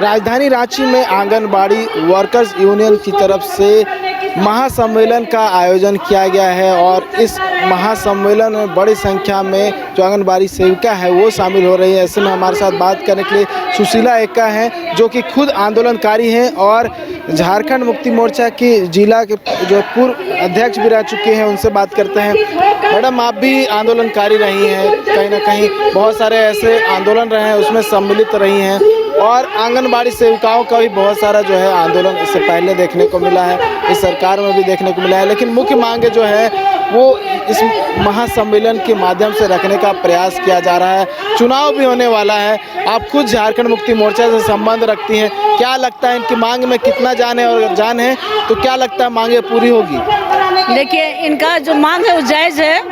राजधानी रांची में anganwadi workers union की तरफ से महासम्मेलन का आयोजन किया गया है और इस महासम्मेलन में बड़ी संख्या में जो आंगनबाड़ी सेविका है वो शामिल हो रही है। ऐसे में हमारे साथ बात करने के लिए सुशीला एक्का हैं जो कि खुद आंदोलनकारी हैं और झारखंड मुक्ति मोर्चा की जिला के जो पूर्व अध्यक्ष भी रह चुके हैं, उनसे बात करते हैं। मैडम, आप भी आंदोलनकारी रही हैं, कहीं ना कहीं बहुत सारे ऐसे आंदोलन रहे हैं उसमें सम्मिलित रही हैं और आंगनबाड़ी सेविकाओं का भी बहुत सारा जो है आंदोलन इससे पहले देखने को मिला है, इस सरकार में भी देखने को मिला है। लेकिन मुख्य मांगे जो है वो इस महासम्मेलन के माध्यम से रखने का प्रयास किया जा रहा है। चुनाव भी होने वाला है, आप खुद झारखंड मुक्ति मोर्चा से संबंध रखती हैं, क्या लगता है इनकी मांग में कितना जान है, और जान है तो क्या लगता है मांगे पूरी होगी? देखिए, इनका जो मांग है वो जायज़ है,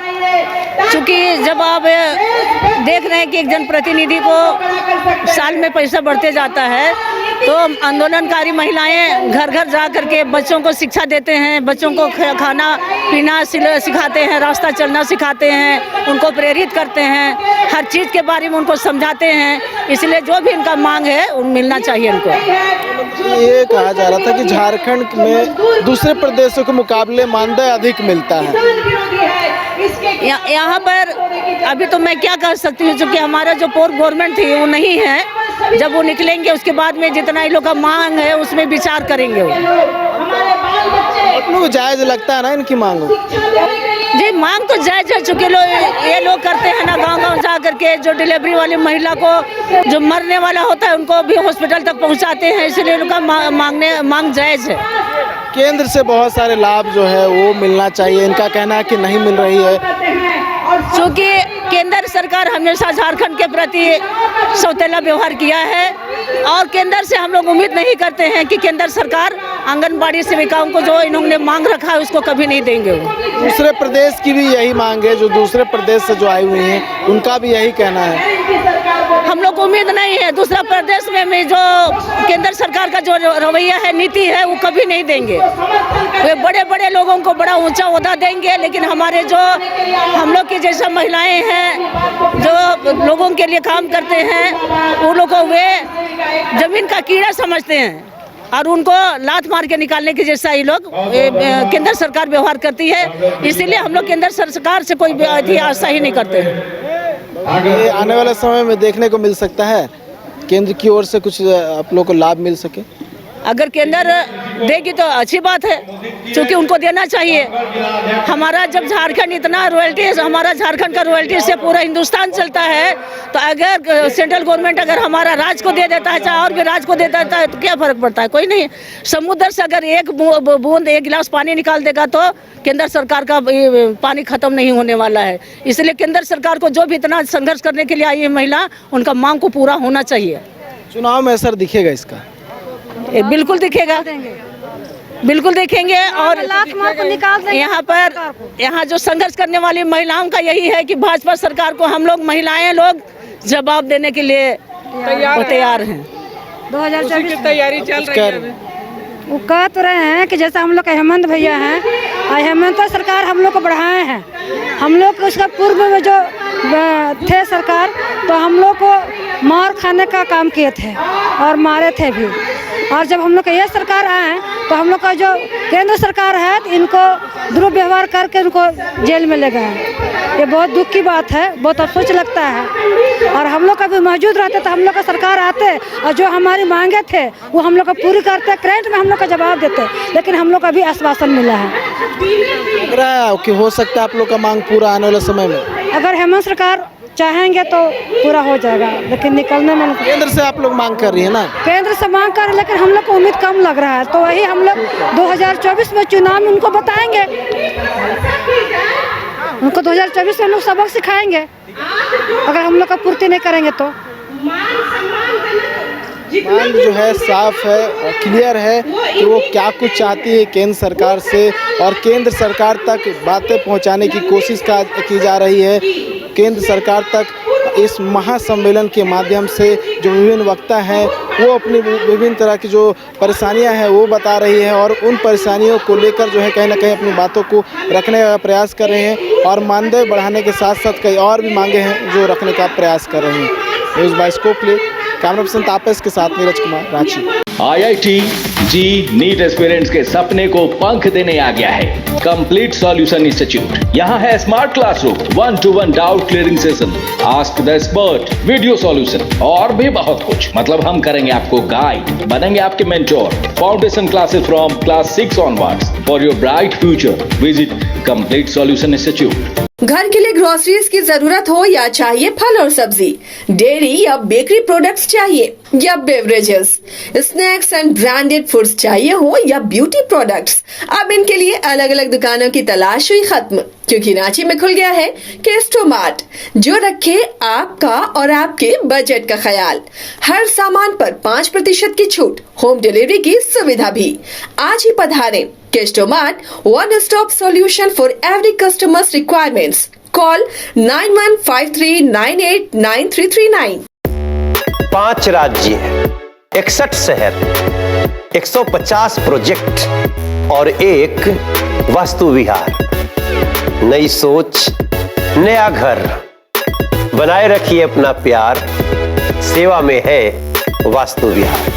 क्योंकि जब आप देख रहे हैं कि एक जनप्रतिनिधि को साल में पैसा बढ़ते जाता है तो आंदोलनकारी महिलाएं घर घर जा करके बच्चों को शिक्षा देते हैं, बच्चों को खाना पीना सिखाते हैं, रास्ता चलना सिखाते हैं, उनको प्रेरित करते हैं, हर चीज़ के बारे में उनको समझाते हैं। इसलिए जो भी इनका मांग है वो मिलना चाहिए इनको। ये कहा जा रहा था कि झारखंड में दूसरे प्रदेशों के मुकाबले मानदेय अधिक मिलता है। यहाँ पर अभी तो मैं क्या कह सकती हूँ, क्योंकि हमारा जो पोर गवर्नमेंट थी वो नहीं है। जब वो निकलेंगे उसके बाद में जितना इन लोग का मांग है उसमें विचार करेंगे। वो अपनों को जायज़ लगता है ना इनकी मांग? जी, मांग तो जायज़ है, चूँकि ये लोग करते हैं ना गांव-गांव जा करके, जो डिलीवरी वाली महिला को जो मरने वाला होता है उनको भी हॉस्पिटल तक पहुंचाते हैं, इसलिए उनका मांग जायज़ है। केंद्र से बहुत सारे लाभ जो है वो मिलना चाहिए, इनका कहना है कि नहीं मिल रही है। क्योंकि केंद्र सरकार हमेशा झारखंड के प्रति सौतेला व्यवहार किया है और केंद्र से हम लोग उम्मीद नहीं करते हैं कि केंद्र सरकार आंगनबाड़ी सेविकाओं को जो इन्होंने मांग रखा है उसको कभी नहीं देंगे। दूसरे प्रदेश की भी यही मांग है, जो दूसरे प्रदेश से जो आई हुई हैं उनका भी यही कहना है। हम लोग को उम्मीद नहीं है, दूसरा प्रदेश में जो केंद्र सरकार का जो रवैया है, नीति है, वो कभी नहीं देंगे। वे बड़े बड़े लोगों को बड़ा ऊंचा ओहदा देंगे, लेकिन हमारे जो हम लोग की जैसा महिलाएं हैं जो लोगों के लिए काम करते हैं, उन लोगों को वे जमीन का कीड़ा समझते हैं और उनको लात मार के निकालने के जैसा ये लोग केंद्र सरकार व्यवहार करती है। इसीलिए हम लोग केंद्र सरकार से कोई आशा ही नहीं करते हैं। ये आने वाले समय में देखने को मिल सकता है केंद्र की ओर से कुछ आप लोगों को लाभ मिल सके? अगर केंद्र देगी तो अच्छी बात है, क्योंकि उनको देना चाहिए। हमारा जब झारखंड इतना रॉयल्टी है, हमारा झारखंड का रॉयल्टी से पूरा हिंदुस्तान चलता है, तो अगर सेंट्रल गवर्नमेंट अगर हमारा राज्य को दे देता है, चाहे और भी राज्य को दे देता है, तो क्या फर्क पड़ता है? कोई नहीं। समुद्र से अगर एक बूंद एक गिलास पानी निकाल देगा तो केंद्र सरकार का पानी खत्म नहीं होने वाला है। इसलिए केंद्र सरकार को जो भी इतना संघर्ष करने के लिए आई है महिला, उनका मांग को पूरा होना चाहिए। चुनाव में असर दिखेगा इसका? बिल्कुल दिखेगा, बिल्कुल देखेंगे। और यहाँ जो संघर्ष करने वाली महिलाओं का यही है कि भाजपा सरकार को हम लोग महिलाएं लोग जवाब देने के लिए तैयार हैं। 2024 की तैयारी चल रही है। वो कह तो रहे हैं कि जैसा हम लोग का हेमंत भैया हैं, हेमंत सरकार हम लोग को बढ़ाए हैं। हम लोग उसका पूर्व में जो थे सरकार, तो हम लोग को मार खाने का काम किए थे और मारे थे भी। और जब हम लोग का ये सरकार आए तो हम लोग का जो केंद्र सरकार है इनको दुर्व्यवहार करके उनको जेल में ले गए। ये बहुत दुख की बात है, बहुत अफसोस लगता है। और हम लोग कभी मौजूद रहते तो हम लोग का सरकार आते और जो हमारी मांगे थे वो हम लोग का पूरी करते, करंट में हम लोग का जवाब देते, लेकिन हम लोग का भी आश्वासन मिला है। लग रहा है कि हो सकता है आप लोग का मांग पूरा आने वाले समय में? अगर हेमंत सरकार चाहेंगे तो पूरा हो जाएगा, लेकिन निकलने में केंद्र से आप लोग मांग कर रही है ना? केंद्र से मांग कर, लेकिन हम लोग को उम्मीद कम लग रहा है। तो वही हम लोग 2024 में चुनाव में उनको बताएंगे, उनको 2024 में हम लोग सबक सिखाएंगे। अगर हम लोग का पूर्ति नहीं करेंगे तो मांग जो है साफ है और क्लियर है कि वो क्या कुछ चाहती है केंद्र सरकार से, और केंद्र सरकार तक बातें पहुंचाने की कोशिश की जा रही है। केंद्र सरकार तक इस महासम्मेलन के माध्यम से जो विभिन्न वक्ता हैं वो अपनी विभिन्न तरह की जो परेशानियां हैं वो बता रही है और उन परेशानियों को लेकर जो है कहीं ना कहीं अपनी बातों को रखने का प्रयास कर रहे हैं और मानदेय बढ़ाने के साथ साथ कई और भी मांगे हैं जो रखने का प्रयास कर रहे हैं। न्यूज़ बाय स्कोप के लिए कैमरा पर्सन तापेश के साथ नीरज कुमार, रांची। IIT जी नीट एस्पिरेंट्स के सपने को पंख देने आ गया है कंप्लीट सॉल्यूशन इंस्टीट्यूट। यहाँ है smart classroom, 1-to-1 doubt clearing session, ask the expert, video solution और भी बहुत कुछ। मतलब हम करेंगे आपको गाइड, बनेंगे आपके mentor. Foundation classes from class 6 onwards for your bright future. Visit complete solution institute. घर के लिए ग्रोसरीज की जरूरत हो या चाहिए फल और सब्जी, डेयरी या बेकरी प्रोडक्ट्स चाहिए या beverages, snacks and branded foods चाहिए हो या ब्यूटी प्रोडक्ट्स, अब इनके लिए अलग अलग दुकानों की तलाश हुई खत्म, क्योंकि रांची में खुल गया है केस्टोमार्ट, जो रखे आपका और आपके बजट का ख्याल। हर सामान पर 5% की छूट, होम डिलीवरी की सुविधा भी। आज ही पधारें केस्टोमार्ट, one stop solution for every customers requirements. Call 9153989339। 5 राज्य, 61 शहर, 150 प्रोजेक्ट और एक वास्तु विहार। नई सोच, नया घर, बनाए रखिए अपना प्यार, सेवा में है वास्तु विहार।